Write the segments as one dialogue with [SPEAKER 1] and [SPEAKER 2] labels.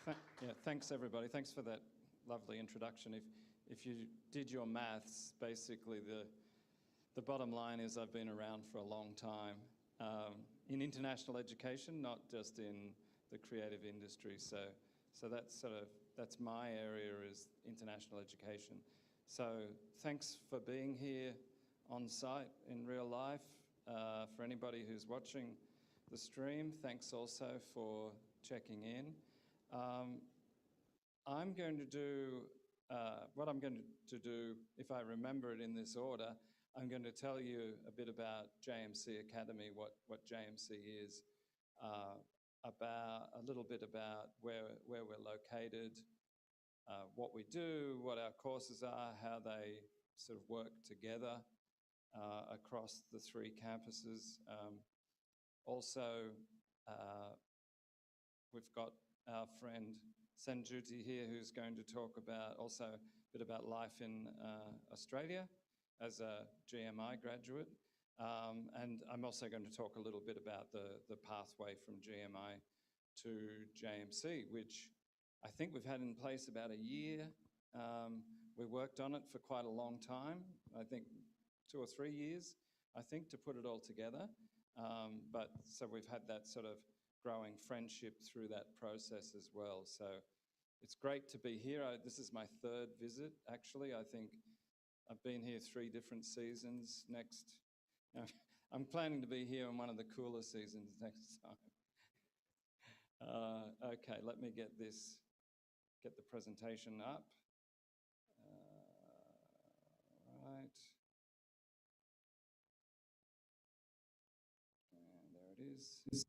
[SPEAKER 1] Yeah, thanks everybody. Thanks for that lovely introduction. If you did your maths, basically the bottom line is I've been around for a long time in international education, not just in the creative industry. So that's my area, is international education. So thanks for being here on site in real life. For anybody who's watching the stream, thanks also for checking in. I'm going to do what I'm going to do, if I remember it in this order. I'm going to tell you a bit about JMC Academy, what JMC is, a little bit about where we're located, what we do, what our courses are, how they sort of work together across the three campuses. Also, we've got our friend Sanjuti here, who's going to talk about also a bit about life in Australia as a GMI graduate. And I'm also going to talk a little bit about the pathway from GMI to JMC, which I think we've had in place about a year. We worked on it for quite a long time, I think 2 or 3 years, I think, to put it all together. But so we've had that sort of growing friendship through that process as well. So it's great to be here. This is my 3rd visit, actually. I think I've been here 3 different seasons. I'm planning to be here in one of the cooler seasons next time. Okay, let me get the presentation up. Right. And there it is.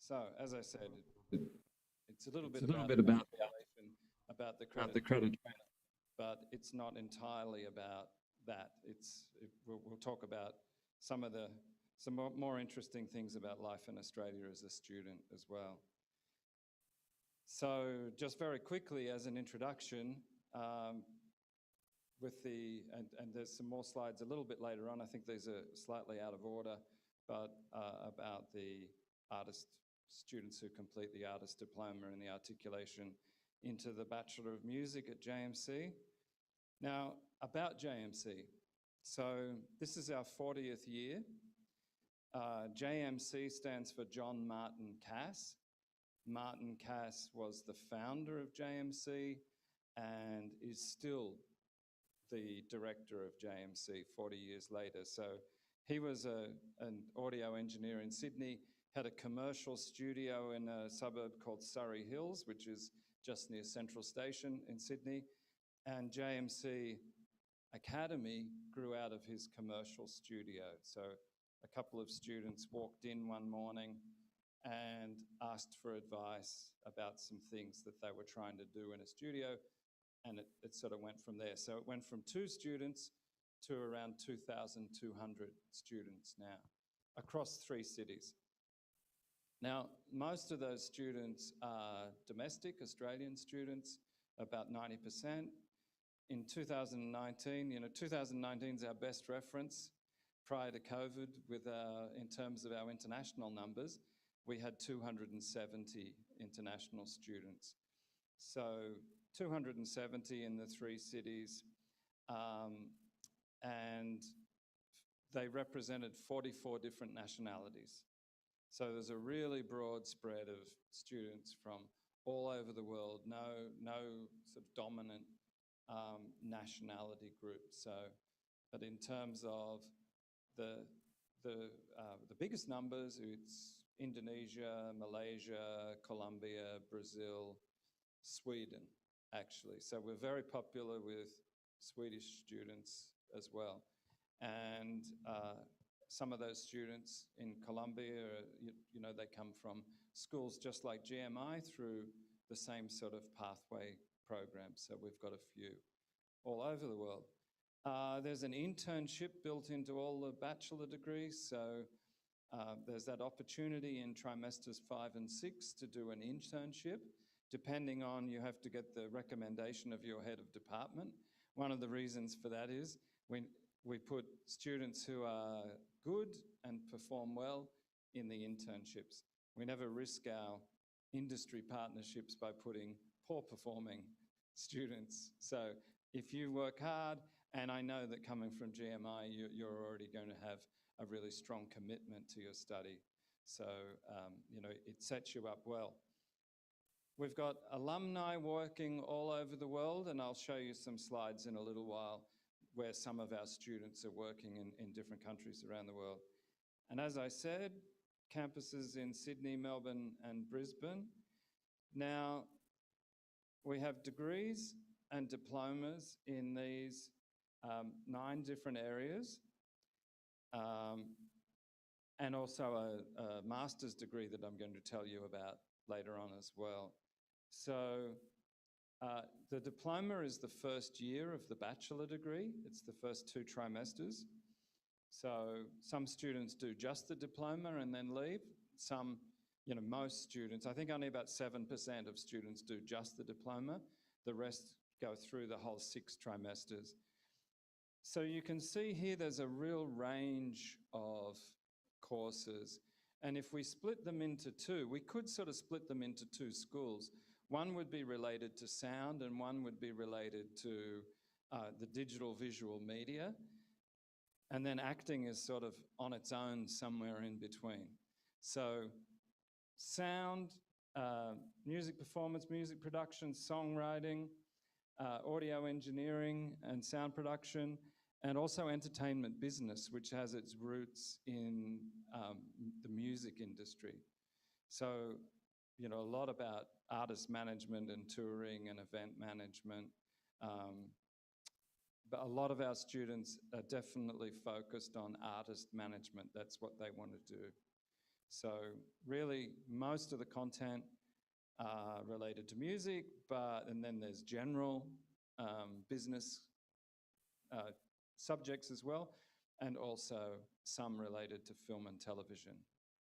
[SPEAKER 1] So, as I said, it's a little bit about the credit, but it's not entirely about that. We'll talk about some more interesting things about life in Australia as a student as well. So, just very quickly as an introduction, and there's some more slides a little bit later on. I think these are slightly out of order, but about the students who complete the artist diploma and the articulation into the Bachelor of Music at JMC. Now, about JMC. So this is our 40th year. JMC stands for John Martin Cass. Martin Cass was the founder of JMC and is still the director of JMC 40 years later. So he was an audio engineer in Sydney, had a commercial studio in a suburb called Surrey Hills, which is just near Central Station in Sydney. And JMC Academy grew out of his commercial studio. So a couple of students walked in one morning and asked for advice about some things that they were trying to do in a studio, and it sort of went from there. So it went from 2 students to around 2,200 students now across 3 cities. Now, most of those students are domestic Australian students, about 90%. In 2019, 2019 is our best reference prior to COVID in terms of our international numbers. We had 270 international students. So 270 in the 3 cities, and they represented 44 different nationalities. So there's a really broad spread of students from all over the world, no sort of dominant nationality group. So, but in terms of the biggest numbers, it's Indonesia, Malaysia, Colombia, Brazil, Sweden, actually. So we're very popular with Swedish students as well. And some of those students in Colombia, they come from schools just like GMI through the same sort of pathway program. So we've got a few all over the world. There's an internship built into all the bachelor degrees. So there's that opportunity in trimesters 5 and 6 to do an internship. Depending on, you have to get the recommendation of your head of department. One of the reasons for that is we put students who are good and perform well in the internships. We never risk our industry partnerships by putting poor performing students. So if you work hard, and I know that coming from GMI, you're already going to have a really strong commitment to your study. So, it sets you up well. We've got alumni working all over the world, and I'll show you some slides in a little while where some of our students are working in different countries around the world. And as I said, campuses in Sydney, Melbourne, and Brisbane. Now, we have degrees and diplomas in these 9 different areas, and also a master's degree that I'm going to tell you about later on as well. So the diploma is the first year of the bachelor degree. It's the first 2 trimesters. So some students do just the diploma and then leave. Some, most students, I think only about 7% of students do just the diploma. The rest go through the whole 6 trimesters. So you can see here there's a real range of courses. And if we split them into 2, we could sort of split them into 2 schools. One would be related to sound and one would be related to the digital visual media. And then acting is sort of on its own somewhere in between. So sound, music performance, music production, songwriting, audio engineering and sound production, and also entertainment business, which has its roots in the music industry. So, a lot about artist management and touring and event management. But a lot of our students are definitely focused on artist management. That's what they want to do. So really, most of the content related to music, and then there's general business subjects as well, and also some related to film and television.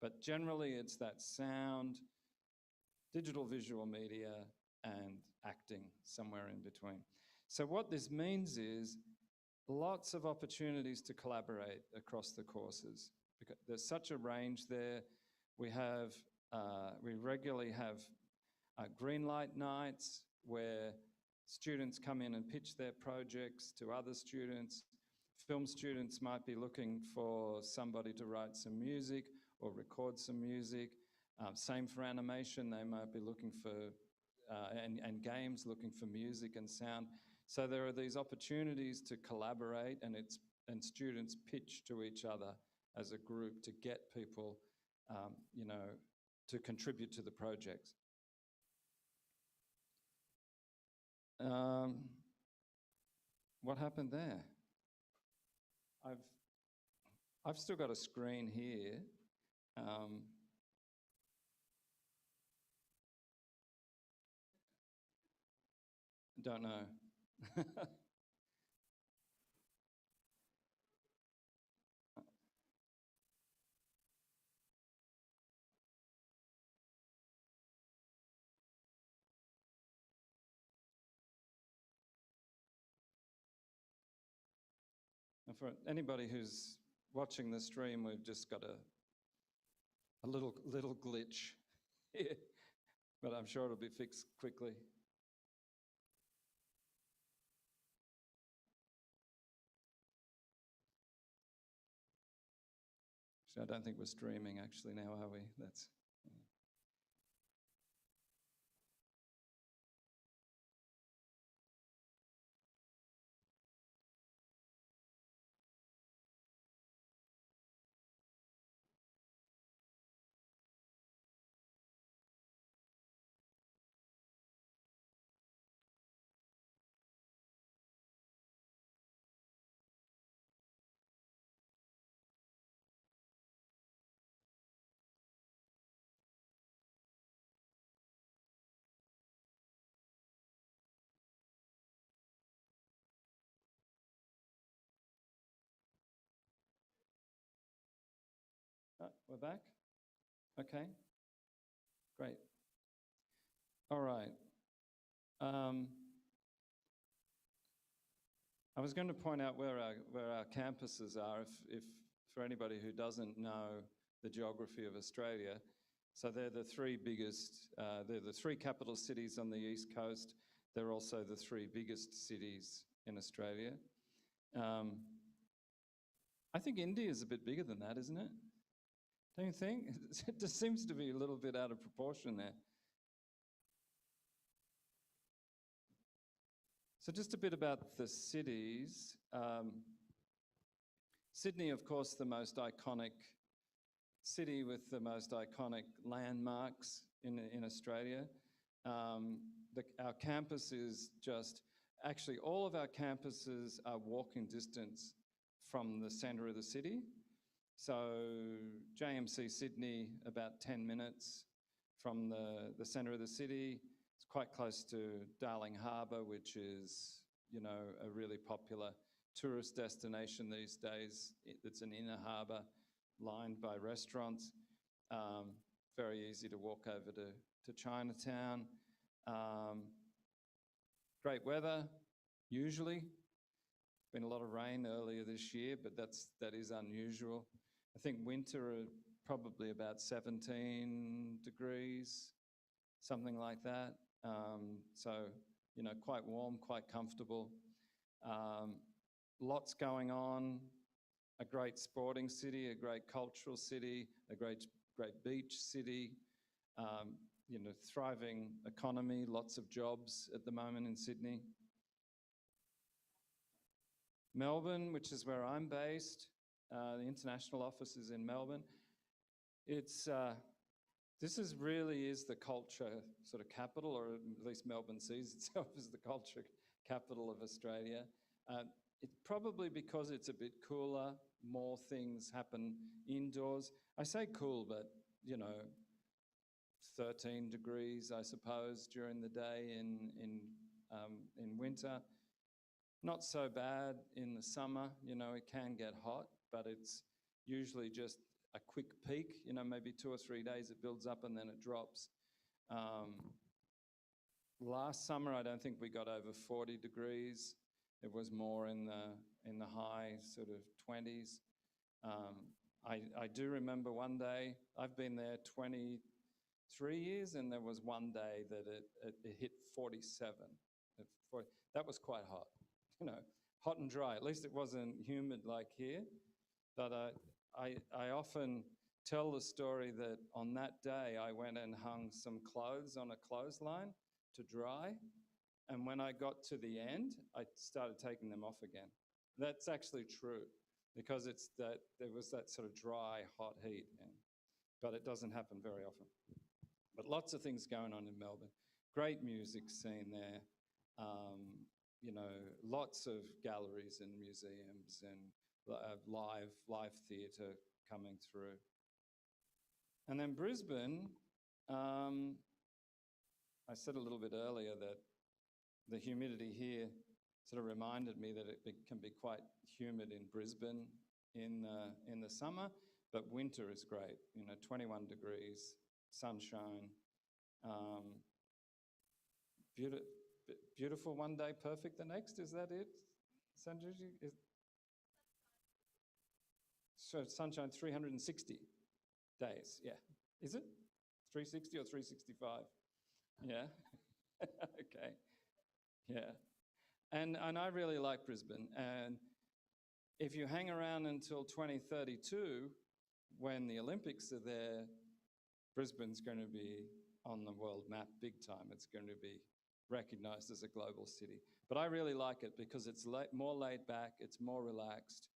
[SPEAKER 1] But generally, it's that sound, digital visual media, and acting, somewhere in between. So what this means is lots of opportunities to collaborate across the courses, because there's such a range there. We regularly have green light nights where students come in and pitch their projects to other students. Film students might be looking for somebody to write some music or record some music. Same for animation, they might be looking for, and games, looking for music and sound. So there are these opportunities to collaborate, and students pitch to each other as a group to get people, to contribute to the projects. What happened there? I've still got a screen here. Don't know. And for anybody who's watching the stream, we've just got a little glitch here, but I'm sure it'll be fixed quickly. I don't think we're streaming actually now, are we? That's. We're back? Okay, great. All right. I was going to point out where our campuses are, if for anybody who doesn't know the geography of Australia. So they're the three biggest, they're the three capital cities on the East Coast. They're also the three biggest cities in Australia. I think India is a bit bigger than that, isn't it? Don't you think? It just seems to be a little bit out of proportion there. So just a bit about the cities. Sydney, of course, the most iconic city with the most iconic landmarks in Australia. Our campus is actually all of our campuses are walking distance from the centre of the city. So JMC Sydney, about 10 minutes from the centre of the city. It's quite close to Darling Harbour, which is, a really popular tourist destination these days. It's an inner harbour lined by restaurants. Very easy to walk over to Chinatown. Great weather, usually. Been a lot of rain earlier this year, but that is unusual. I think winter are probably about 17 degrees, something like that. So, quite warm, quite comfortable. Lots going on. A great sporting city, a great cultural city, a great beach city. Thriving economy, lots of jobs at the moment in Sydney. Melbourne, which is where I'm based, the international office is in Melbourne. This really is the culture sort of capital, or at least Melbourne sees itself as the culture capital of Australia. It's probably because it's a bit cooler, more things happen indoors. I say cool, but 13 degrees, I suppose, during the day in winter. Not so bad in the summer. It can get hot, but it's usually just a quick peak. Maybe 2 or 3 days it builds up and then it drops. Last summer, I don't think we got over 40 degrees. It was more in the high sort of 20s. I do remember one day, I've been there 23 years, and there was one day that it hit 47. That was quite hot, hot and dry. At least it wasn't humid like here. But I often tell the story that on that day I went and hung some clothes on a clothesline to dry. And when I got to the end, I started taking them off again. That's actually true, because there was that sort of dry, hot heat. But it doesn't happen very often. But lots of things going on in Melbourne. Great music scene there. Lots of galleries and museums and live theatre coming through. And then Brisbane, I said a little bit earlier that the humidity here sort of reminded me that it can be quite humid in Brisbane in the summer, but winter is great. 21 degrees, sunshine, beautiful one day, perfect the next. Is that it, Sanjay? So sunshine 360 days, yeah. Is it 360 or 365? Yeah. Okay. Yeah. And I really like Brisbane. And if you hang around until 2032, when the Olympics are there, Brisbane's going to be on the world map big time. It's going to be recognised as a global city. But I really like it because it's more laid back, it's more relaxed.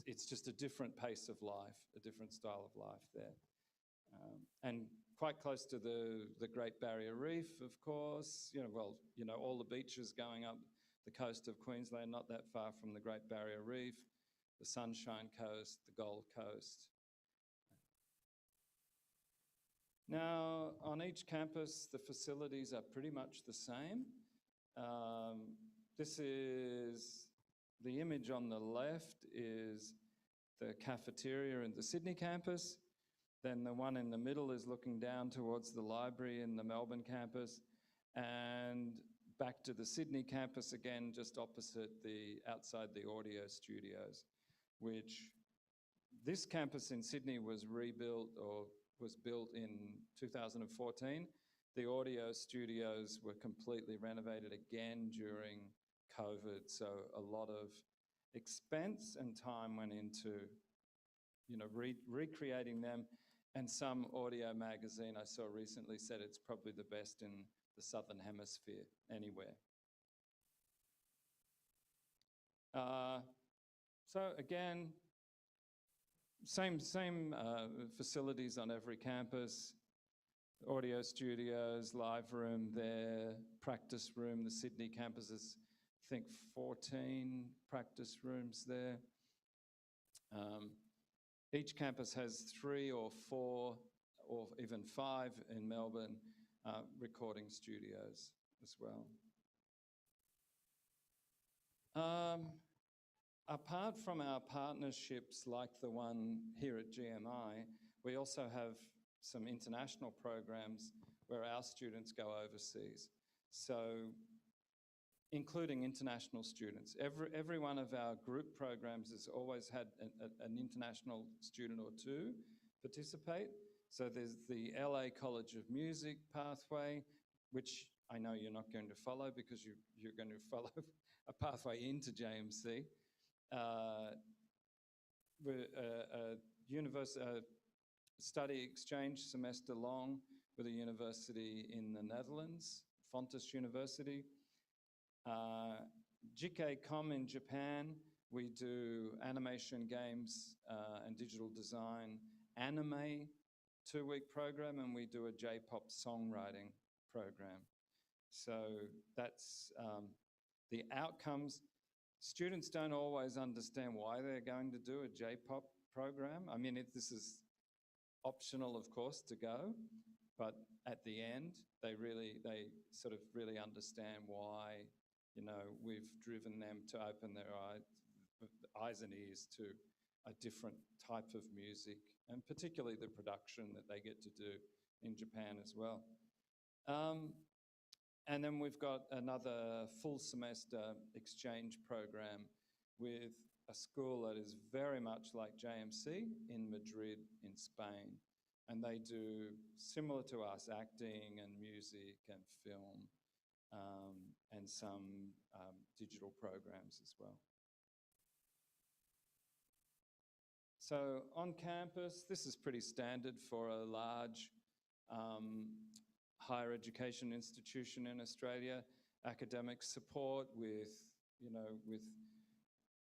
[SPEAKER 1] It's just a different pace of life, a different style of life there. And quite close to the Great Barrier Reef, of course. All the beaches going up the coast of Queensland, not that far from the Great Barrier Reef, the Sunshine Coast, the Gold Coast. Now, on each campus, the facilities are pretty much the same. This is the image on the left is the cafeteria in the Sydney campus. Then the one in the middle is looking down towards the library in the Melbourne campus. And back to the Sydney campus again, just opposite outside the audio studios, which this campus in Sydney was rebuilt or was built in 2014. The audio studios were completely renovated again during COVID, so a lot of expense and time went into, recreating them. And some audio magazine I saw recently said it's probably the best in the Southern Hemisphere anywhere. So again, same facilities on every campus. Audio studios, live room there, practice room. The Sydney campus is, I think, 14 practice rooms there. Each campus has 3 or 4 or even 5 in Melbourne recording studios as well. Apart from our partnerships like the one here at GMI, we also have some international programs where our students go overseas. So, including international students. Every one of our group programs has always had an international student or 2 participate. So there's the LA College of Music pathway, which I know you're not going to follow because you're going to follow a pathway into JMC. Study exchange semester long with a university in the Netherlands, Fontys University. JK.com in Japan, we do animation, games, and digital design anime 2-week program, and we do a J-pop songwriting program. So that's the outcomes. Students don't always understand why they're going to do a J-pop program. I mean, this is optional, of course, to go, but at the end, they sort of really understand why, we've driven them to open their eyes and ears to a different type of music, and particularly the production that they get to do in Japan as well. And then we've got another full semester exchange program with a school that is very much like JMC in Madrid in Spain. And they do, similar to us, acting and music and film, and some digital programs as well. So on campus, this is pretty standard for a large higher education institution in Australia. Academic support with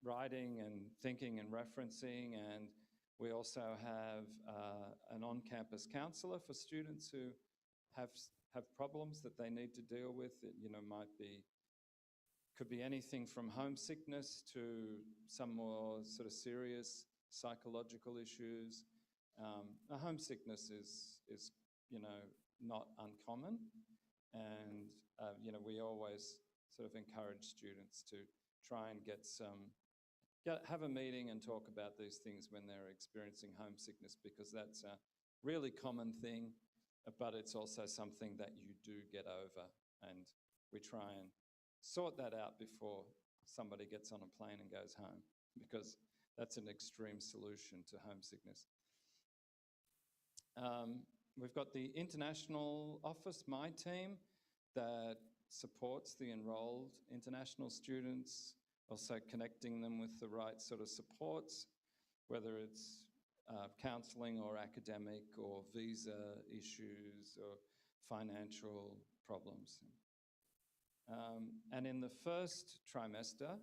[SPEAKER 1] writing and thinking and referencing, and we also have an on-campus counsellor for students who have problems that they need to deal with. It could be anything from homesickness to some more sort of serious psychological issues. Homesickness is not uncommon, and we always sort of encourage students to try and have a meeting and talk about these things when they're experiencing homesickness, because that's a really common thing, but it's also something that you do get over, and we try and sort that out before somebody gets on a plane and goes home, because that's an extreme solution to homesickness. We've got the international office, my team, that supports the enrolled international students, also connecting them with the right sort of supports, whether it's counselling or academic or visa issues or financial problems. And in the first trimester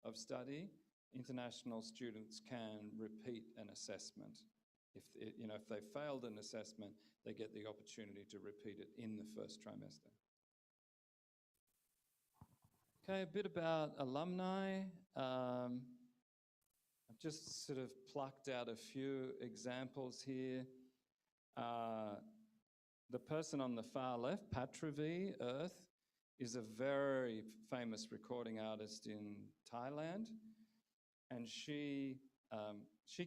[SPEAKER 1] of study, international students can repeat an assessment. If they failed an assessment, they get the opportunity to repeat it in the first trimester. Okay, a bit about alumni. I've just sort of plucked out a few examples here. The person on the far left, Patravi Earth, is a very famous recording artist in Thailand, and she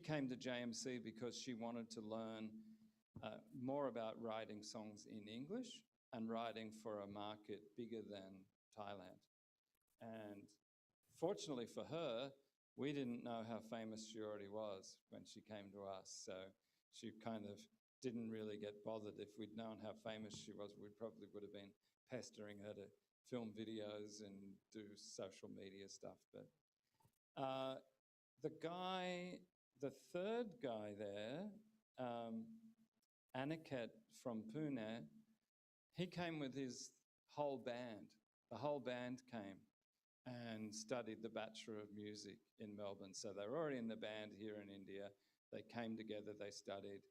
[SPEAKER 1] came to JMC because she wanted to learn more about writing songs in English and writing for a market bigger than Thailand. And fortunately for her, we didn't know how famous she already was when she came to us. So she kind of didn't really get bothered. If we'd known how famous she was, we probably would have been pestering her to film videos and do social media stuff. But the third guy there, Aniket from Pune, he came with his whole band. The whole band came and studied the Bachelor of Music in Melbourne. So they were already in the band here in India. They came together, they studied.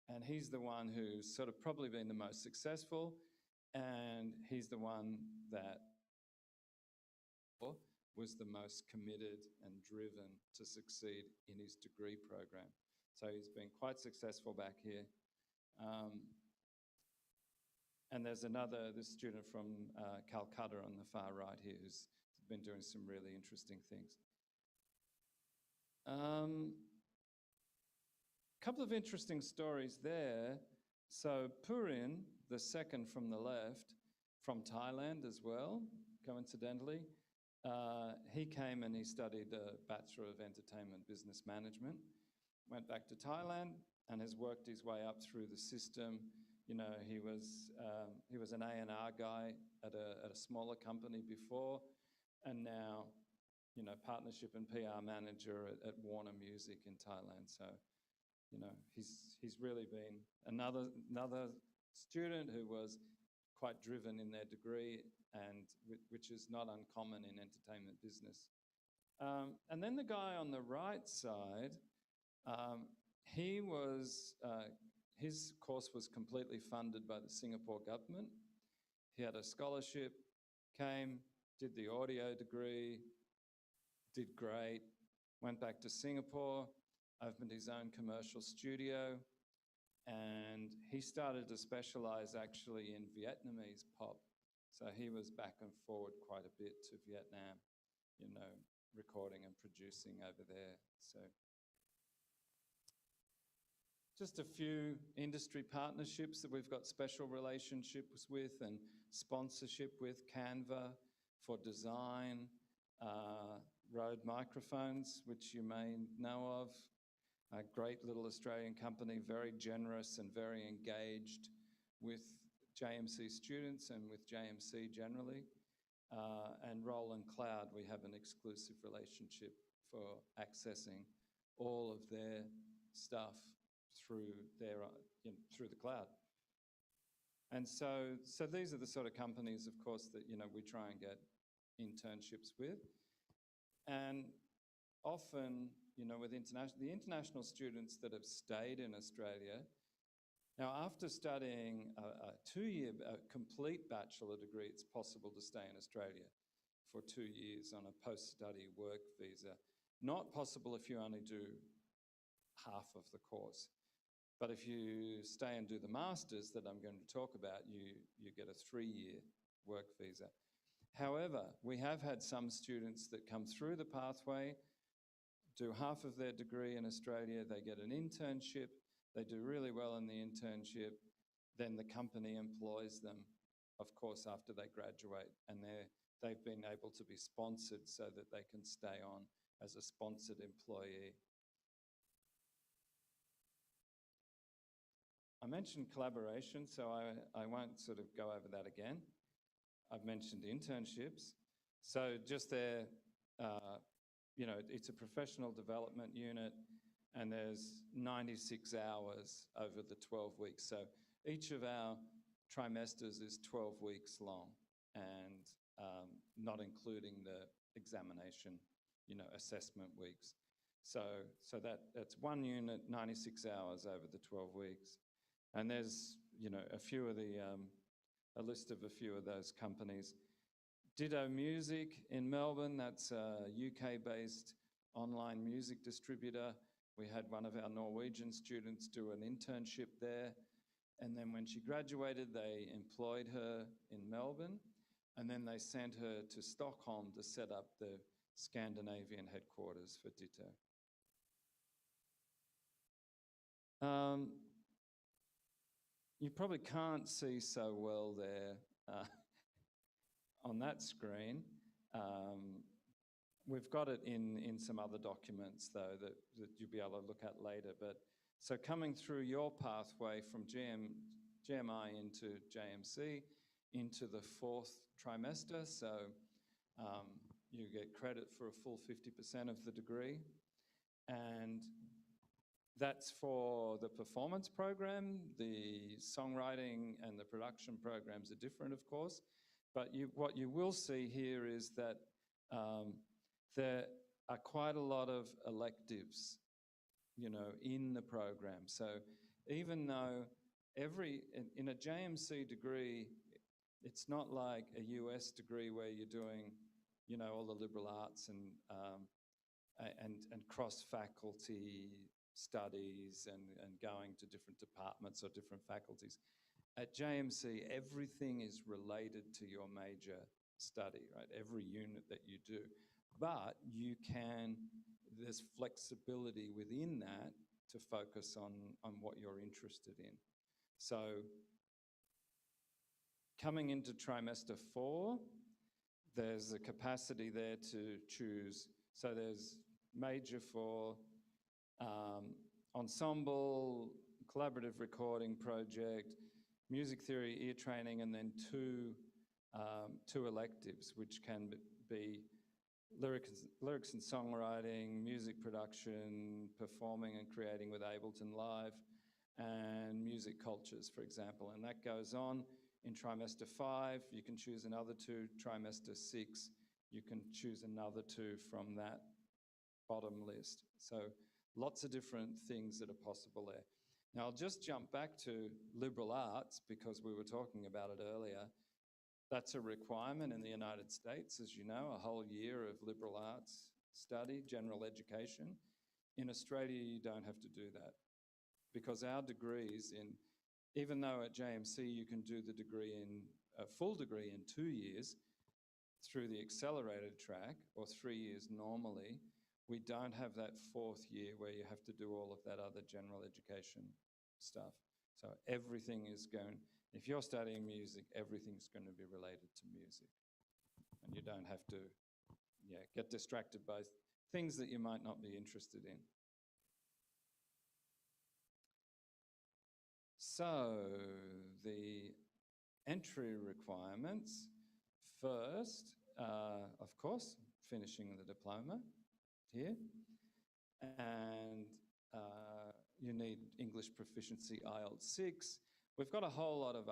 [SPEAKER 1] And he's the one who's sort of probably been the most successful, and he's the one that was the most committed and driven to succeed in his degree program. So he's been quite successful back here. And there's this student from Calcutta on the far right here who's been doing some really interesting things. Couple of interesting stories there. So Purin, the second from the left, from Thailand as well, coincidentally, he came and he studied a Bachelor of Entertainment Business Management, went back to Thailand and has worked his way up through the system. You know, he was an A&R guy at a smaller company before, and now, you know, partnership and PR manager at Warner Music in Thailand. So, you know, he's really been another student who was quite driven in their degree, and which is not uncommon in entertainment business. And then the guy on the right side, his course was completely funded by the Singapore government. He had a scholarship, came, did the audio degree, did great, went back to Singapore, opened his own commercial studio, and he started to specialize actually in Vietnamese pop. So he was back and forward quite a bit to Vietnam, you know, recording and producing over there. So just a few industry partnerships that we've got special relationships with and sponsorship with: Canva for design, Rode microphones, which you may know of, a great little Australian company, very generous and very engaged with JMC students and with JMC generally. And Enrol and Cloud, we have an exclusive relationship for accessing all of their stuff through the cloud. And so these are the sort of companies, of course, that, you know, we try and get internships with. And often, you know, with the international students that have stayed in Australia, now after studying a 2-year complete bachelor degree, it's possible to stay in Australia for 2 years on a post-study work visa. Not possible if you only do half of the course. But if you stay and do the masters that I'm going to talk about, you get a 3-year work visa. However, we have had some students that come through the pathway, do half of their degree in Australia, they get an internship, they do really well in the internship, then the company employs them, of course, after they graduate, and they've been able to be sponsored so that they can stay on as a sponsored employee. I mentioned collaboration, so I won't sort of go over that again. I've mentioned internships. So just there, you know, it's a professional development unit, and there's 96 hours over the 12 weeks. So each of our trimesters is 12 weeks long, and not including the examination, you know, assessment weeks. So that's one unit, 96 hours over the 12 weeks. And there's, you know, a list of a few of those companies. Ditto Music in Melbourne, that's a UK-based online music distributor. We had one of our Norwegian students do an internship there, and then when she graduated, they employed her in Melbourne, and then they sent her to Stockholm to set up the Scandinavian headquarters for Ditto. You probably can't see so well there on that screen. We've got it in some other documents, though, that you'll be able to look at later. But so coming through your pathway from GMI into JMC into the fourth trimester, so you get credit for a full 50% of the degree. And that's for the performance program. The songwriting and the production programs are different, of course. But what you will see here is that there are quite a lot of electives, in the program. So even though in a JMC degree, it's not like a US degree where you're doing, all the liberal arts and cross-faculty studies and going to different departments or different faculties. At JMC, everything is related to your major study, right? Every unit that you do. But there's flexibility within that to focus on what you're interested in. So coming into trimester 4, there's a capacity there to choose. So there's major for ensemble, collaborative recording project, music theory, ear training, and then two electives, which can be lyrics and songwriting, music production, performing and creating with Ableton Live, and music cultures, for example. And that goes on in trimester 5. You can choose another 2. Trimester 6, you can choose another 2 from that bottom list. So lots of different things that are possible there. Now, I'll just jump back to liberal arts because we were talking about it earlier. That's a requirement in the United States, as you know, a whole year of liberal arts study, general education. In Australia, you don't have to do that because our degrees even though at JMC you can do a full degree in 2 years through the accelerated track or 3 years normally, we don't have that 4th year where you have to do all of that other general education stuff. So everything is if you're studying music, everything's going to be related to music. And you don't have to get distracted by things that you might not be interested in. So the entry requirements, first, of course, finishing the diploma here. And you need English proficiency IELTS 6. We've got a whole lot of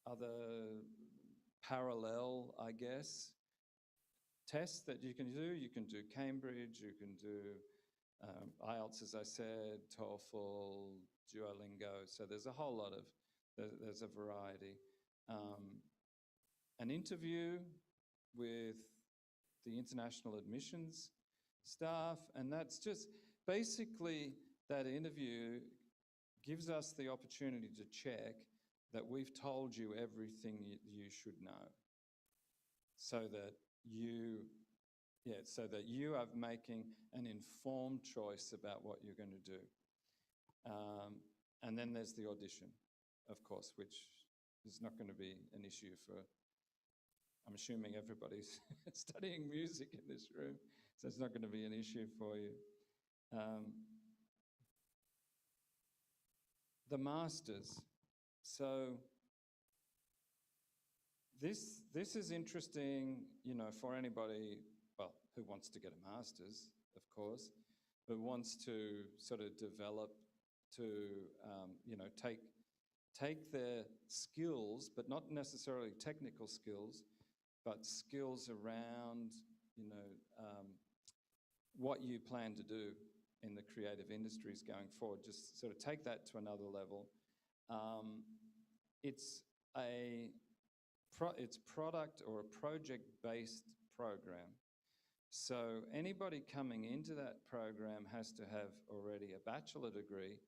[SPEAKER 1] other parallel, I guess, tests that you can do. You can do Cambridge, you can do IELTS, as I said, TOEFL, Duolingo. So there's a whole lot there's a variety. An interview with the international admissions staff, and that's just basically that interview gives us the opportunity to check that we've told you everything you should know, so that you are making an informed choice about what you're going to do. And then there's the audition, of course, which is not going to be an issue I'm assuming everybody's studying music in this room, so it's not going to be an issue for you. The masters. So this is interesting, for anybody, who wants to get a master's, of course, but wants to sort of develop to, take their skills, but not necessarily technical skills, but skills around, what you plan to do in the creative industries going forward. Just sort of take that to another level. It's product or a project-based program. So anybody coming into that program has to have already a bachelor degree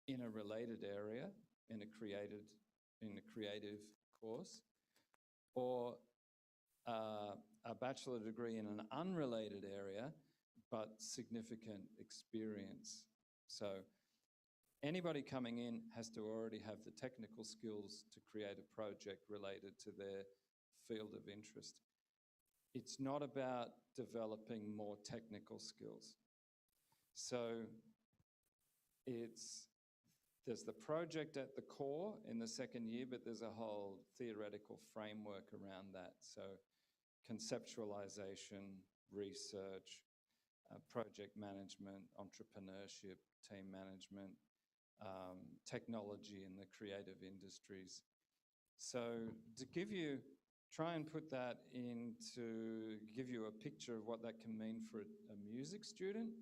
[SPEAKER 1] in a related area, in a creative course, or a bachelor degree in an unrelated area, but significant experience. So Anybody coming in has to already have the technical skills to create a project related to their field of interest. It's not about developing more technical skills. So there's the project at the core in the second year, but there's a whole theoretical framework around that. So conceptualization, research, project management, entrepreneurship, team management, technology in the creative industries. So to try and put that give you a picture of what that can mean for a music student.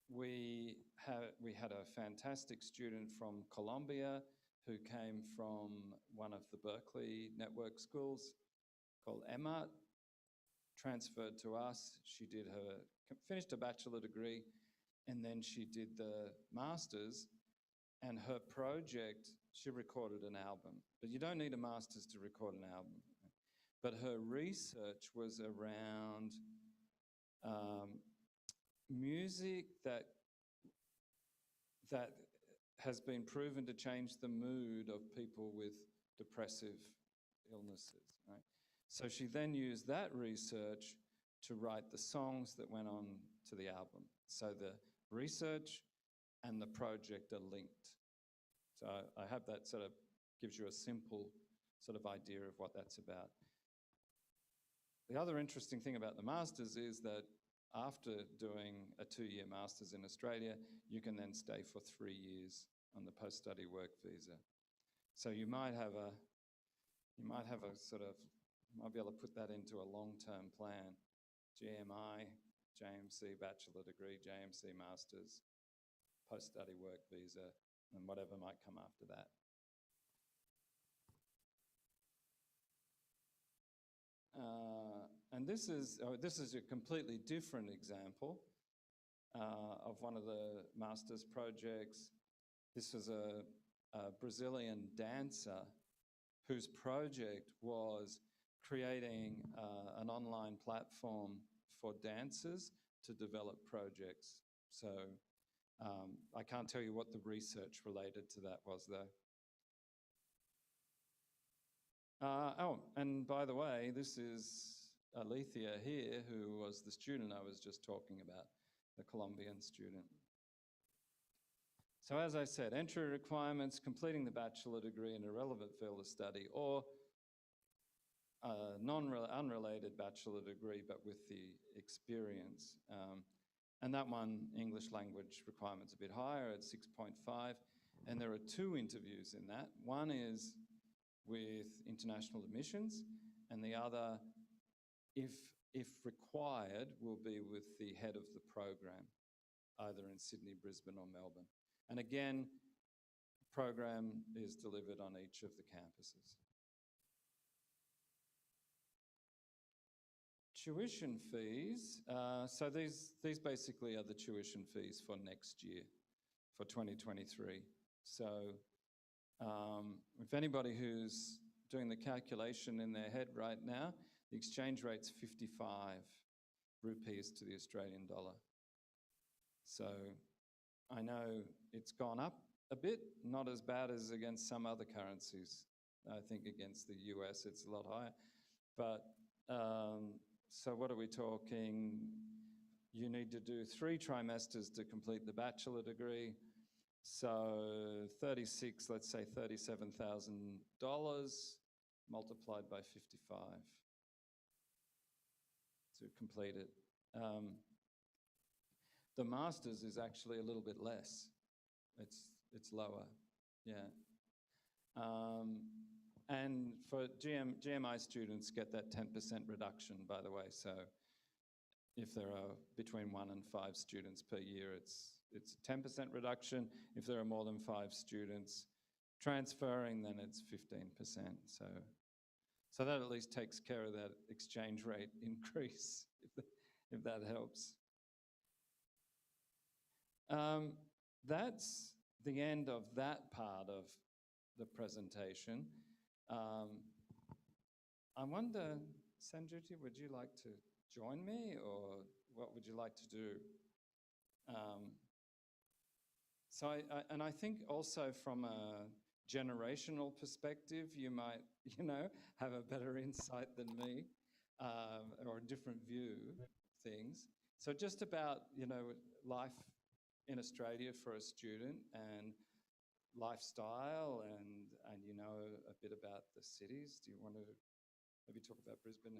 [SPEAKER 1] We had a fantastic student from Colombia who came from one of the Berkeley network schools called Emma, transferred to us. She finished a bachelor degree, and then she did the master's, and her project, she recorded an album. But you don't need a master's to record an album. But her research was around music that has been proven to change the mood of people with depressive illnesses, right? So she then used that research to write the songs that went on to the album. So the research and the project are linked. So I hope that sort of gives you a simple sort of idea of what that's about. The other interesting thing about the masters is that after doing a 2-year master's in Australia, you can then stay for 3 years on the post-study work visa. So you might be able to put that into a long-term plan. GMI, JMC Bachelor degree, JMC Masters, post-study work visa, and whatever might come after that. And this is a completely different example of one of the master's projects. This was a Brazilian dancer whose project was creating an online platform for dancers to develop projects. So I can't tell you what the research related to that was, though. And by the way, this is Alethea here, who was the student I was just talking about, the Colombian student. So as I said, entry requirements, completing the bachelor degree in a relevant field of study, or unrelated bachelor degree, but with the experience. And that one, English language requirement's a bit higher at 6.5. And there are 2 interviews in that. One is with international admissions, and the other, if required, will be with the head of the program, either in Sydney, Brisbane, or Melbourne. And again, the program is delivered on each of the campuses. Tuition fees. So these basically are the tuition fees for next year, for 2023. So if anybody who's doing the calculation in their head right now, the exchange rate's 55 rupees to the Australian dollar. So I know it's gone up a bit, not as bad as against some other currencies. I think against the US it's a lot higher. But so what are we talking? You need to do 3 trimesters to complete the bachelor degree. So 36, let's say $37,000 multiplied by 55 to complete it. The master's is actually a little bit less. It's lower, yeah. And for GMI students get that 10% reduction, by the way. So if there are between 1 and 5 students per year, it's a 10% reduction. If there are more than 5 students transferring, then it's 15%. So that at least takes care of that exchange rate increase, if that helps. That's the end of that part of the presentation. I wonder, Sanjuti, would you like to join me, or what would you like to do? So I think also from a generational perspective, you might, have a better insight than me, or a different view of things. So just about, life in Australia for a student and lifestyle and a bit about the cities. Do you want to maybe talk about Brisbane?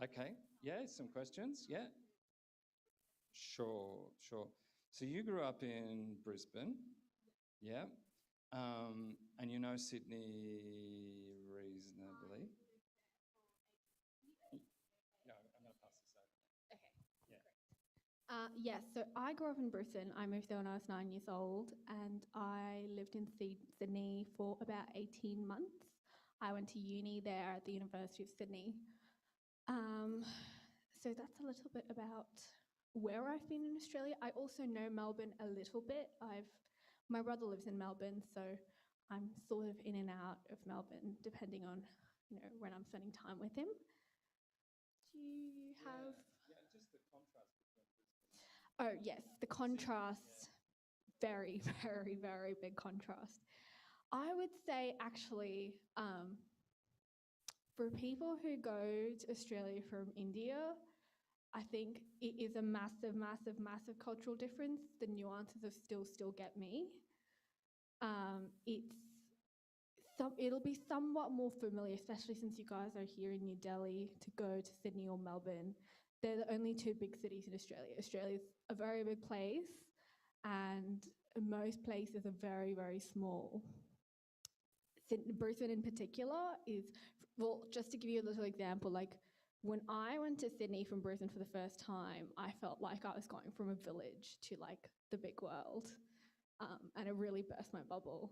[SPEAKER 1] Okay, yeah, some questions, yeah. Sure. So you grew up in Brisbane, yeah, and you know Sydney reasonably. No, I'm going to pass this over.
[SPEAKER 2] Okay.
[SPEAKER 1] Yeah.
[SPEAKER 2] Yes, so I grew up in Brisbane. I moved there when I was 9 years old, and I lived in Sydney for about 18 months. I went to uni there at the University of Sydney. So that's a little bit about where I've been in Australia. I also know Melbourne a little bit. My brother lives in Melbourne, so I'm sort of in and out of Melbourne depending on, when I'm spending time with him. Do you have?
[SPEAKER 1] Yeah, just the contrast between Brisbane.
[SPEAKER 2] Oh yes, the contrast. Very, very, very big contrast. I would say actually, for people who go to Australia from India, I think it is a massive, massive, massive cultural difference. The nuances of still get me. It'll be somewhat more familiar, especially since you guys are here in New Delhi, to go to Sydney or Melbourne. They're the only two big cities in Australia. Australia's a very big place, and most places are very, very small. Brisbane in particular is, well, just to give you a little example, like when I went to Sydney from Brisbane for the first time, I felt like I was going from a village to like the big world, and it really burst my bubble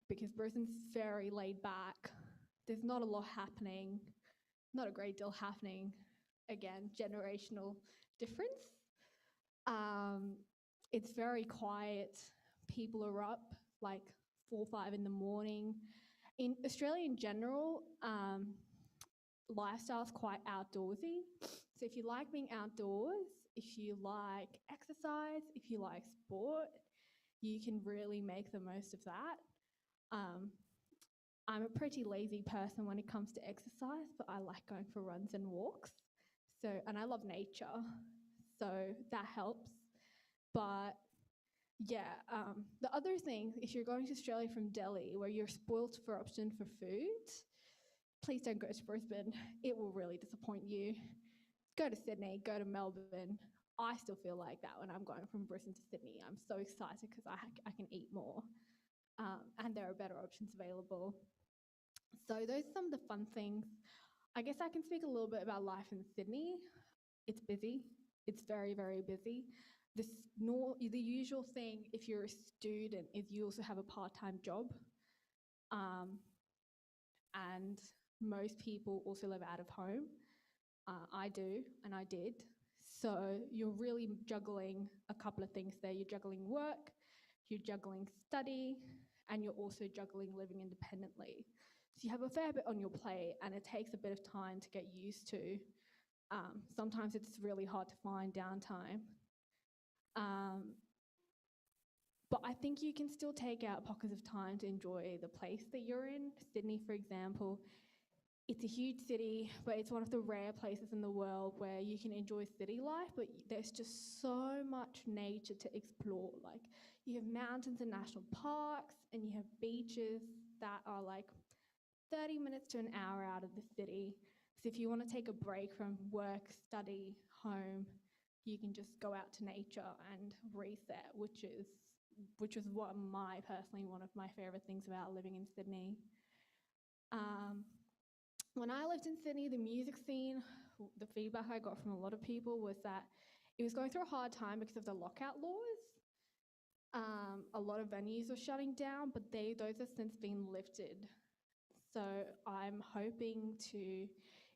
[SPEAKER 2] because Brisbane's very laid back. There's not a lot happening, not a great deal happening. Again, generational difference. It's very quiet. People are up like 4 or 5 in the morning. In Australia in general, lifestyle is quite outdoorsy. So if you like being outdoors, if you like exercise, if you like sport, you can really make the most of that. I'm a pretty lazy person when it comes to exercise, but I like going for runs and walks. And I love nature, so that helps. But yeah, the other thing, if you're going to Australia from Delhi, where you're spoilt for option for food, please don't go to Brisbane. It will really disappoint you. Go to Sydney, go to Melbourne. I still feel like that when I'm going from Brisbane to Sydney. I'm so excited because I can eat more, and there are better options available. So those are some of the fun things. I guess I can speak a little bit about life in Sydney. It's busy. It's very, very busy. The usual thing if you're a student is you also have a part-time job, and most people also live out of home. I do, and I did. So you're really juggling a couple of things there. You're juggling work, you're juggling study, and you're also juggling living independently. So you have a fair bit on your plate, and it takes a bit of time to get used to. Sometimes it's really hard to find downtime. But I think you can still take out pockets of time to enjoy the place that you're in. Sydney, for example, it's a huge city, but it's one of the rare places in the world where you can enjoy city life, but there's just so much nature to explore. Like, you have mountains and national parks, and you have beaches that are like 30 minutes to an hour out of the city. So if you want to take a break from work, study, home, you can just go out to nature and reset, which is what personally one of my favorite things about living in Sydney. When I lived in Sydney, the music scene, the feedback I got from a lot of people was that it was going through a hard time because of the lockout laws. A lot of venues were shutting down, but those have since been lifted. So I'm hoping to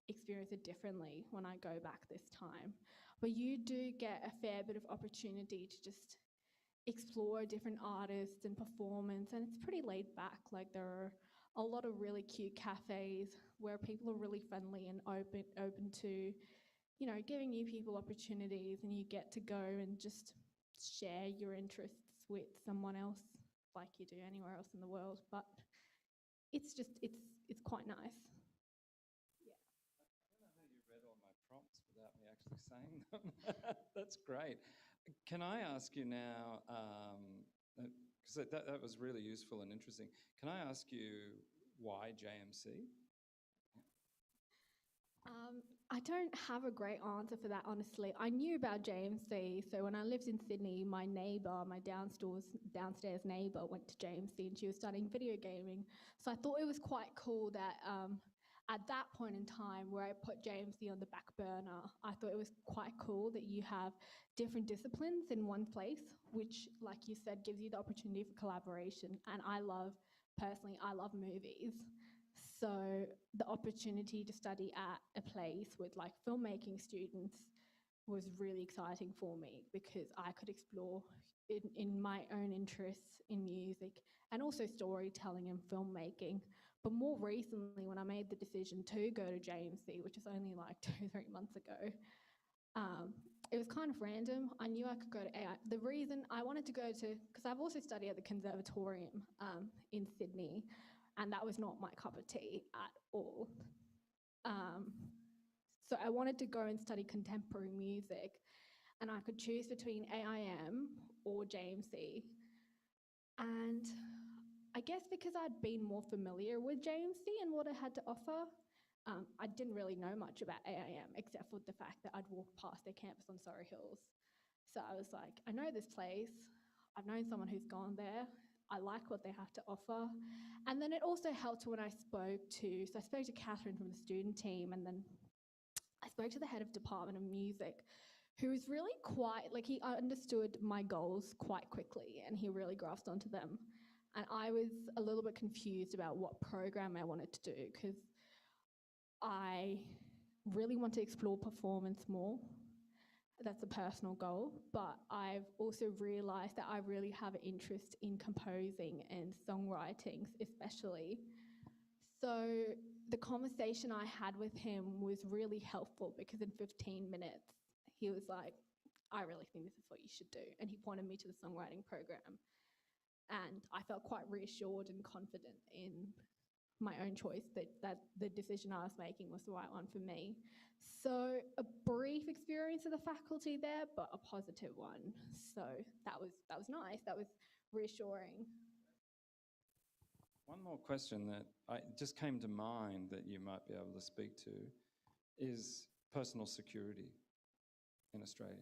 [SPEAKER 2] experience it differently when I go back this time. But you do get a fair bit of opportunity to just explore different artists and performance, and it's pretty laid back. Like, there are a lot of really cute cafes where people are really friendly and open to, giving new people opportunities, and you get to go and just share your interests with someone else like you do anywhere else in the world. But it's quite nice.
[SPEAKER 1] I don't know how you read all my prompts without me actually saying them. That's great. Can I ask you now, because that was really useful and interesting, can I ask you why JMC?
[SPEAKER 2] I don't have a great answer for that, honestly. I knew about JMC, so when I lived in Sydney, my neighbour, my downstairs neighbour went to JMC and she was studying video gaming. So I thought it was quite cool that at that point in time where I put JMC on the back burner, I thought it was quite cool that you have different disciplines in one place, which, like you said, gives you the opportunity for collaboration. And personally, I love movies. So the opportunity to study at a place with like filmmaking students was really exciting for me because I could explore in my own interests in music and also storytelling and filmmaking. But more recently, when I made the decision to go to JMC, which was only like 2-3 months ago, it was kind of random. I knew I could go to AI. The reason I wanted to go to, because I've also studied at the Conservatorium in Sydney, and that was not my cup of tea at all. So I wanted to go and study contemporary music, and I could choose between AIM or JMC. And I guess because I'd been more familiar with JMC and what it had to offer, I didn't really know much about AIM except for the fact that I'd walked past their campus on Surrey Hills. So I was like, I know this place. I've known someone who's gone there. I like what they have to offer. And then it also helped when I spoke to Catherine from the student team, and then I spoke to the head of Department of Music, who was really he understood my goals quite quickly and he really grasped onto them. And I was a little bit confused about what program I wanted to do because I really want to explore performance more. That's a personal goal, but I've also realised that I really have an interest in composing and songwriting especially. So the conversation I had with him was really helpful because in 15 minutes he was like, I really think this is what you should do. And he pointed me to the songwriting program. And I felt quite reassured and confident in my own choice that the decision I was making was the right one for me. So a brief experience of the faculty there, but a positive one. So that was nice. That was reassuring.
[SPEAKER 1] One more question that just came to mind that you might be able to speak to is personal security in Australia.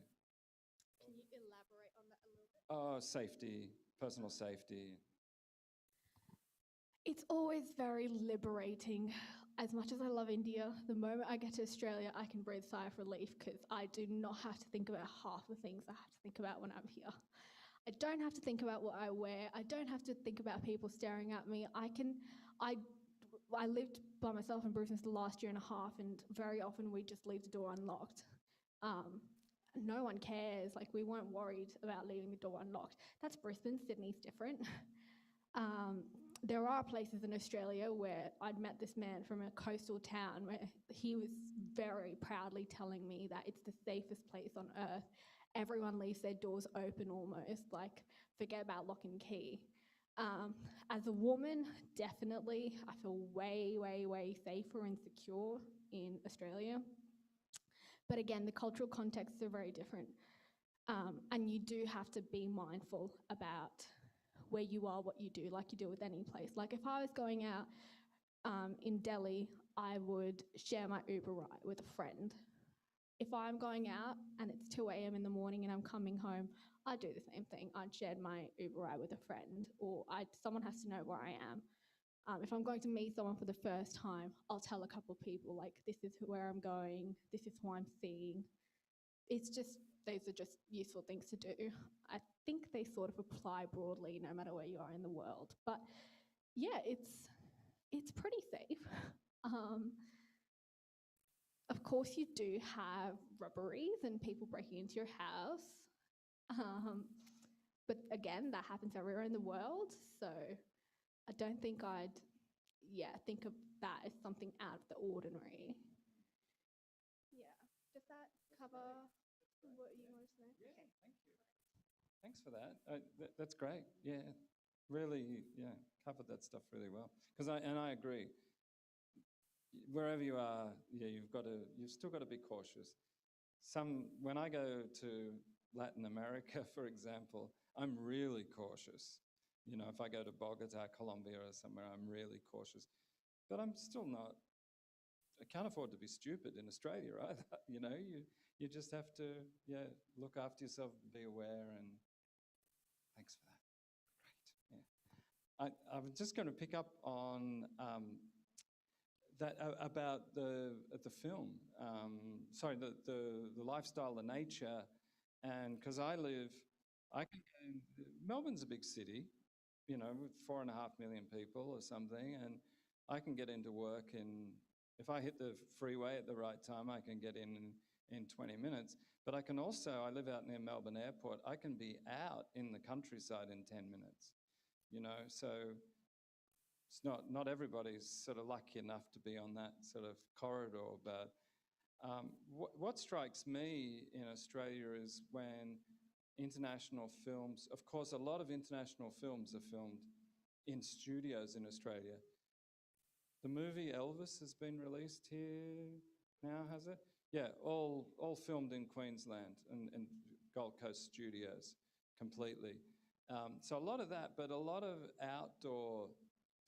[SPEAKER 2] Can you elaborate on that a little bit?
[SPEAKER 1] Oh, safety, personal safety.
[SPEAKER 2] It's always very liberating. As much as I love India, the moment I get to Australia, I can breathe a sigh of relief because I do not have to think about half the things I have to think about when I'm here. I don't have to think about what I wear. I don't have to think about people staring at me. I lived by myself in Brisbane for the last year and a half, and very often we just leave the door unlocked. No one cares. Like, we weren't worried about leaving the door unlocked. That's Brisbane. Sydney's different. There are places in Australia where I'd met this man from a coastal town where he was very proudly telling me that it's the safest place on earth. Everyone leaves their doors open almost, like forget about lock and key. As a woman, definitely, I feel way, way, way safer and secure in Australia. But again, the cultural contexts are very different. And you do have to be mindful about where you are, what you do, like you do with any place. Like if I was going out in Delhi, I would share my Uber ride with a friend. If I'm going out and it's 2 a.m. in the morning and I'm coming home, I'd do the same thing. I'd share my Uber ride with a friend, or someone has to know where I am. If I'm going to meet someone for the first time, I'll tell a couple of people, like, this is where I'm going, this is who I'm seeing. Those are just useful things to do. I think they sort of apply broadly no matter where you are in the world. But yeah, it's pretty safe. Of course, you do have robberies and people breaking into your house. But again, that happens everywhere in the world. So I don't think I'd think of that as something out of the ordinary. Yeah. Does that cover what you wanted to know?
[SPEAKER 1] Yeah, okay. Thank you. Thanks for that. That's great. Yeah, really, yeah, covered that stuff really well. I agree. Wherever you are, yeah, you've still got to be cautious. When I go to Latin America, for example, I'm really cautious. You know, if I go to Bogota, Colombia, or somewhere, I'm really cautious. But I'm still not. I can't afford to be stupid in Australia either. You know, you just have to, yeah, look after yourself, be aware, and thanks for that. Great. Yeah. I'm just going to pick up on that about the film. Sorry, the lifestyle, the nature, and because Melbourne's a big city, you know, with 4.5 million people or something, and I can get into work if I hit the freeway at the right time, I can get in 20 minutes. But I live out near Melbourne Airport, I can be out in the countryside in 10 minutes, you know, so it's not everybody's sort of lucky enough to be on that sort of corridor. But what strikes me in Australia is when international films, of course, a lot of international films are filmed in studios in Australia. The movie Elvis has been released here now, has it? Yeah, all filmed in Queensland and Gold Coast studios completely. So a lot of that, but a lot of outdoor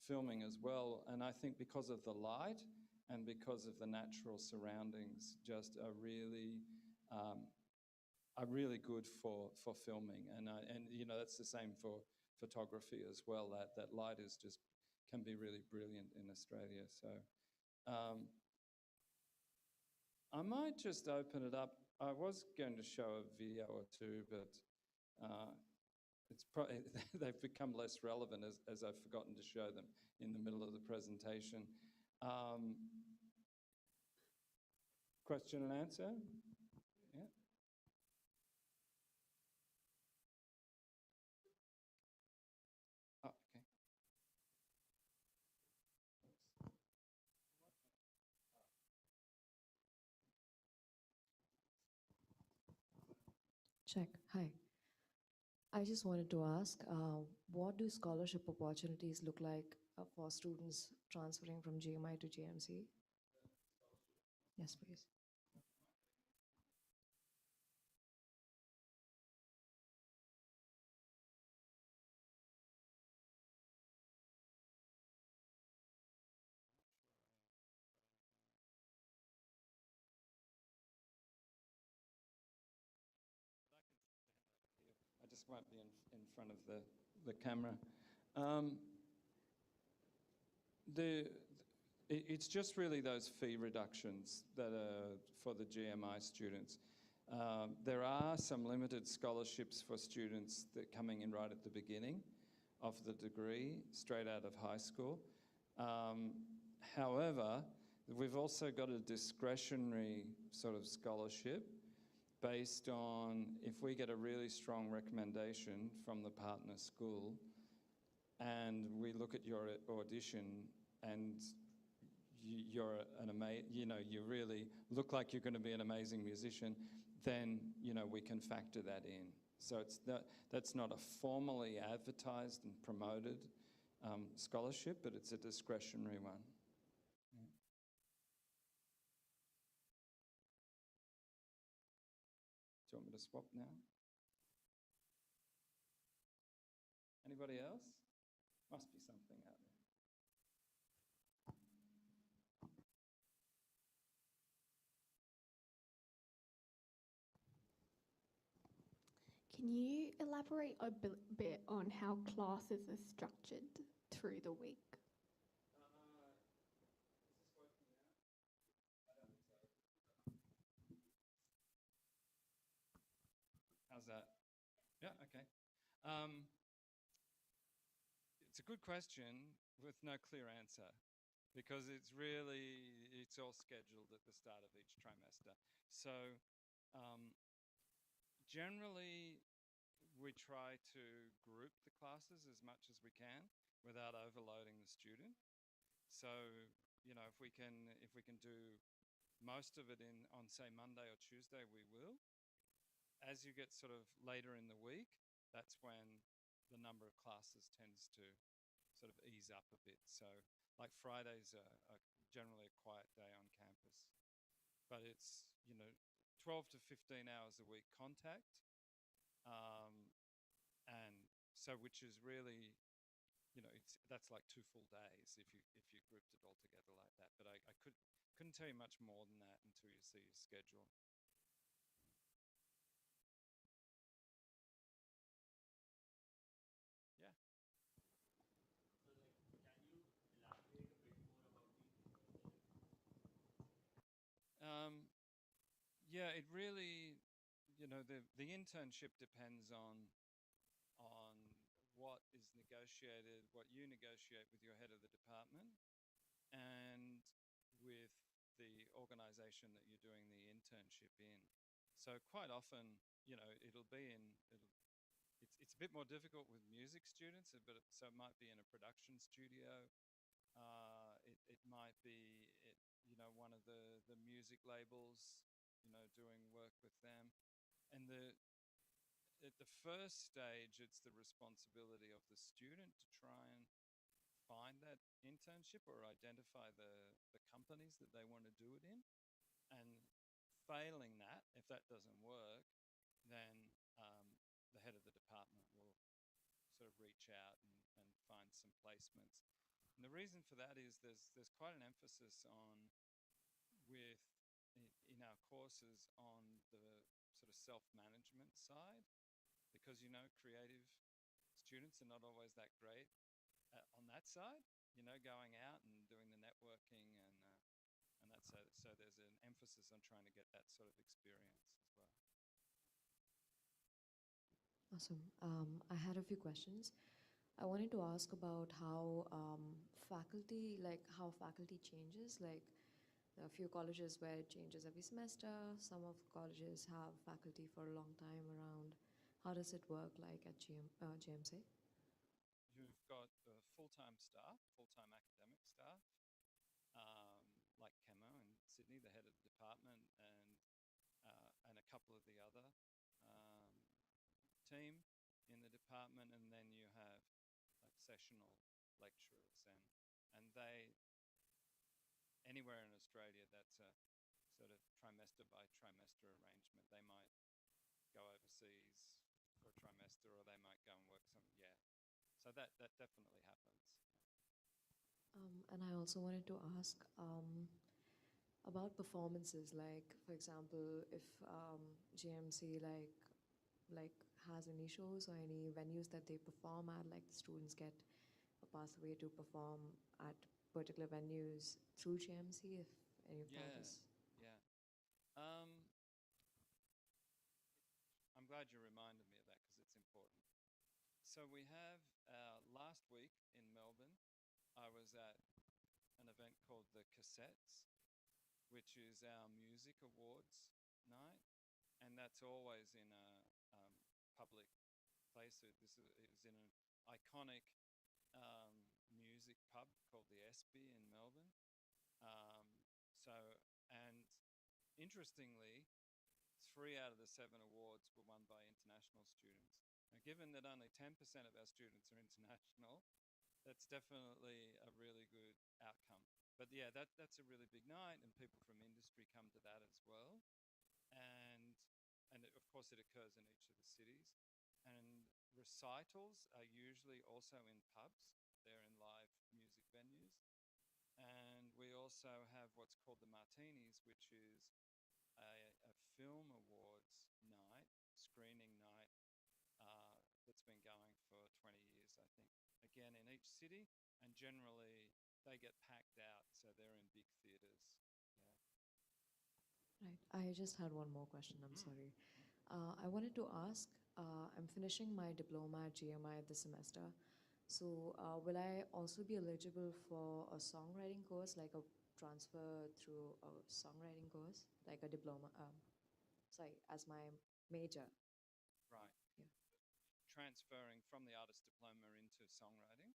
[SPEAKER 1] filming as well. And I think because of the light and because of the natural surroundings, just are really good for filming. And you know, that's the same for photography as well. That light can be really brilliant in Australia. So I might just open it up. I was going to show a video or two, but it's probably they've become less relevant as I've forgotten to show them in the middle of the presentation. Question and answer? Yeah. Oh, okay.
[SPEAKER 3] Check. Hi. I just wanted to ask, what do scholarship opportunities look like for students transferring from GMI to JMC? Yes, please.
[SPEAKER 1] I just won't be in front of the camera. It's just really those fee reductions that are for the GMI students. There are some limited scholarships for students that are coming in right at the beginning of the degree, straight out of high school. However, we've also got a discretionary sort of scholarship based on if we get a really strong recommendation from the partner school and we look at your audition and you're you really look like you're going to be an amazing musician, then, you know, we can factor that in. So that's not a formally advertised and promoted scholarship, but it's a discretionary one. Yeah. Do you want me to swap now? Anybody else? Must be something out there.
[SPEAKER 2] Can you elaborate a bit on how classes are structured through the week?
[SPEAKER 1] How's that? Yeah, okay. It's a good question with no clear answer because it's all scheduled at the start of each trimester. So generally, we try to group the classes as much as we can without overloading the student. So, you know, if we can do most of it on say Monday or Tuesday, we will. As you get sort of later in the week, that's when the number of classes tends to sort of ease up a bit. So like Fridays are generally a quiet day on campus, but it's, 12 to 15 hours a week contact. And so, which is really, that's like 2 full days if you grouped it all together like that. But I couldn't tell you much more than that until you see your schedule. Yeah. Yeah, it really, the internship depends on what is negotiated, what you negotiate with your head of the department, and with the organisation that you're doing the internship in. So quite often, it's a bit more difficult with music students, but so it might be in a production studio. It might be one of the music labels, doing work with them. And at the first stage, it's the responsibility of the student to try and find that internship or identify the companies that they want to do it in. And failing that, if that doesn't work, then the head of the department will sort of reach out and find some placements. And the reason for that is there's quite an emphasis with in our courses on the sort of self-management side, because creative students are not always that great on that side, going out and doing the networking and that. So there's an emphasis on trying to get that sort of experience as well.
[SPEAKER 3] Awesome. I had a few questions. I wanted to ask about how faculty changes. Like, there are a few colleges where it changes every semester. Some of the colleges have faculty for a long time around. How does it work like at JMC?
[SPEAKER 1] You've got full-time staff, full-time academic staff, like Kemo in Sydney, the head of the department, and a couple of the other team in the department, and then you have like sessional lecturers, and they, anywhere in Australia, that's a sort of trimester by trimester arrangement. They might go overseas for a trimester, or they might go and work yeah. So that definitely happens.
[SPEAKER 3] And I also wanted to ask about performances. Like, for example, if JMC like has any shows or any venues that they perform at, like the students get a pathway to perform at particular venues through JMC, if any of that is.
[SPEAKER 1] Yeah. I'm glad you reminded me of that because it's important. So we have last week in Melbourne, I was at an event called the Cassettes, which is our music awards night, and that's always in a public place. It was in an iconic music pub called the Espy in Melbourne. And interestingly, 3 out of the 7 awards were won by international students. Now, given that only 10% of our students are international, that's definitely a really good outcome. But yeah, that's a really big night, and people from industry come to that as well. And of course, it occurs in each of the cities. And recitals are usually also in pubs. They're in live music venues. And we also have what's called the Martinis, which is a film awards night, screening night, that's been going for 20 years, I think. Again, in each city, and generally they get packed out, so they're in big theatres. Yeah.
[SPEAKER 3] Right. I just had one more question. I'm sorry. I wanted to ask, I'm finishing my diploma at GMI this semester. So will I also be eligible for a songwriting course, like a transfer through a songwriting course, like a diploma, as my major?
[SPEAKER 1] Right.
[SPEAKER 3] Yeah.
[SPEAKER 1] Transferring from the artist diploma into songwriting.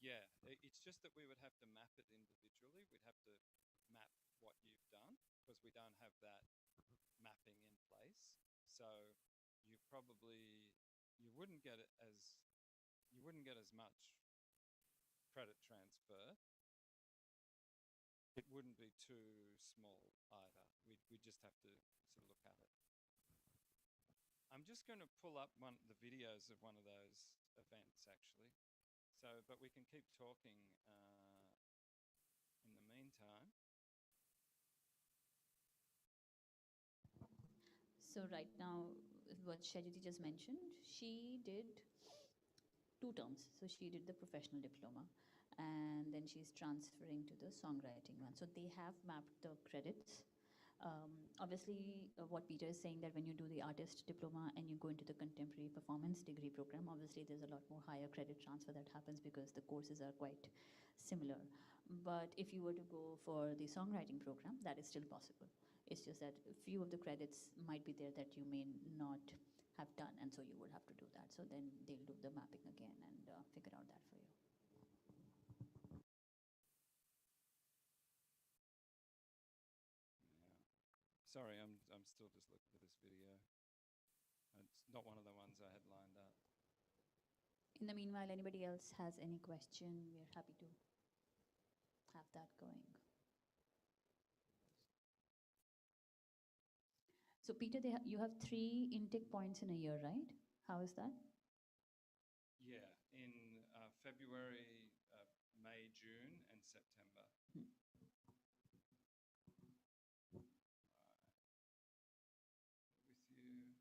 [SPEAKER 1] Yeah, it's just that we would have to map it individually. We'd have to map what you've done, because we don't have that mapping in place. So you probably you wouldn't get as much credit transfer. It wouldn't be too small either. We just have to sort of look at it. I'm just going to pull up the videos of one of those events actually. So, but we can keep talking in the meantime.
[SPEAKER 4] So right now, what Shajuti just mentioned, she did 2 terms. So she did the professional diploma, and then she's transferring to the songwriting one. So they have mapped the credits. Obviously, what Peter is saying, that when you do the artist diploma and you go into the contemporary performance degree program, obviously there's a lot more higher credit transfer that happens because the courses are quite similar. But if you were to go for the songwriting program, that is still possible. It's just that a few of the credits might be there that you may not have done, and so you would have to do that. So then they'll do the mapping again and figure out that for you.
[SPEAKER 1] Sorry, I'm still just looking for this video. It's not one of the ones I had lined up.
[SPEAKER 4] In the meanwhile, anybody else has any question, we're happy to have that going. So Peter, you have 3 intake points in a year, right? How is that?
[SPEAKER 1] Yeah, in February, May, June, and September. With you.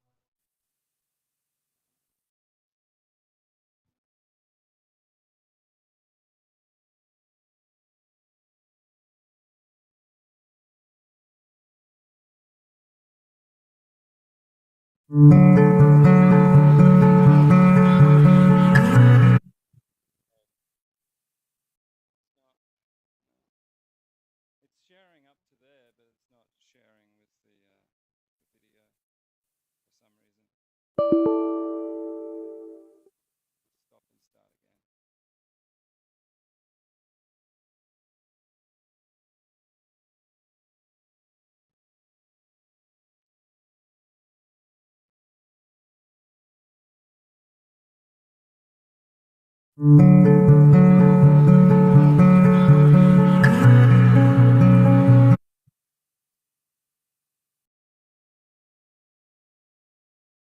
[SPEAKER 1] It's sharing up to there, but it's not sharing with the video for some reason. Stop and start again.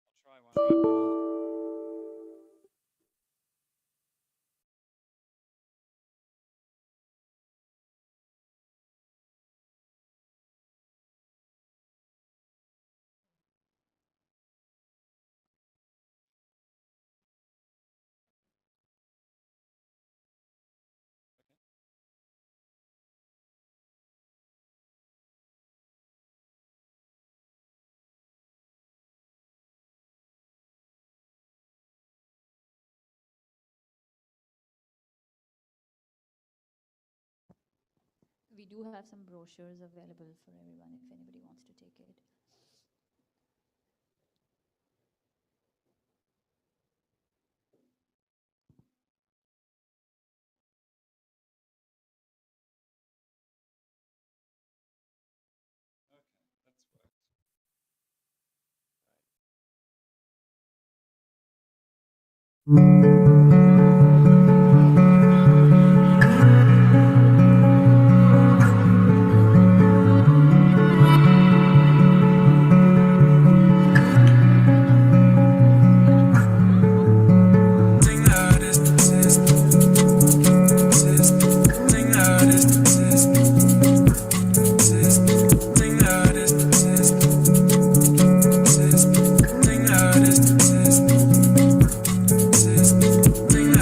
[SPEAKER 1] I'll try one more.
[SPEAKER 4] We do have some brochures available for everyone if anybody wants to take it.
[SPEAKER 1] Okay, that's worked.
[SPEAKER 5] Thing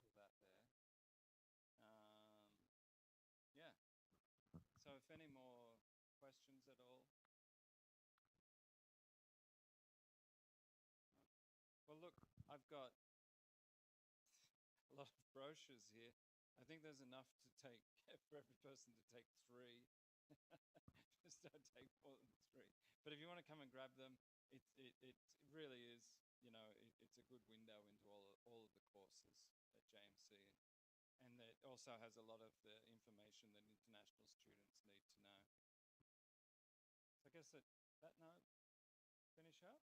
[SPEAKER 1] stop that there. Yeah. So if any more questions at all? Well, look, I've got a lot of brochures here. I think there's enough to take for every person to take 3. Just don't take more than 3. But if you want to come and grab them, it really is, you know, it's a good window into all of the courses at JMC, and it also has a lot of the information that international students need to know. So I guess that note, finish up.